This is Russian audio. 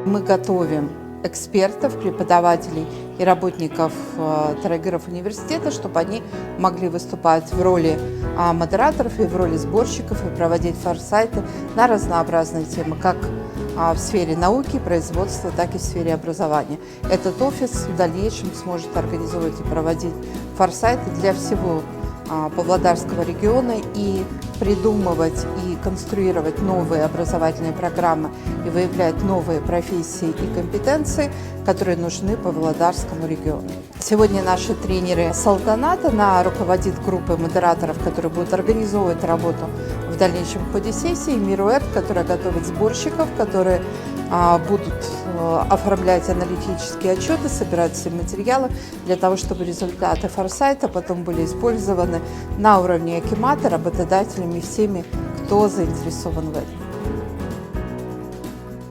Мы готовим экспертов, преподавателей и работников Тарагиров университета, чтобы они могли выступать в роли модераторов и в роли сборщиков и проводить форсайты на разнообразные темы, как в сфере науки, производства, так и в сфере образования. Этот офис в дальнейшем сможет организовывать и проводить форсайты для всего Павлодарского региона и придумывать и конструировать новые образовательные программы и выявлять новые профессии и компетенции, которые нужны Павлодарскому региону. Сегодня наши тренеры Салтанат, она руководит группой модераторов, которые будут организовывать работу в дальнейшем ходе сессии, Мируэт, которая готовит сборщиков, которые будут оформлять аналитические отчеты, собирать все материалы для того, чтобы результаты форсайта потом были использованы на уровне акимата, работодателями и всеми, кто заинтересован в этом.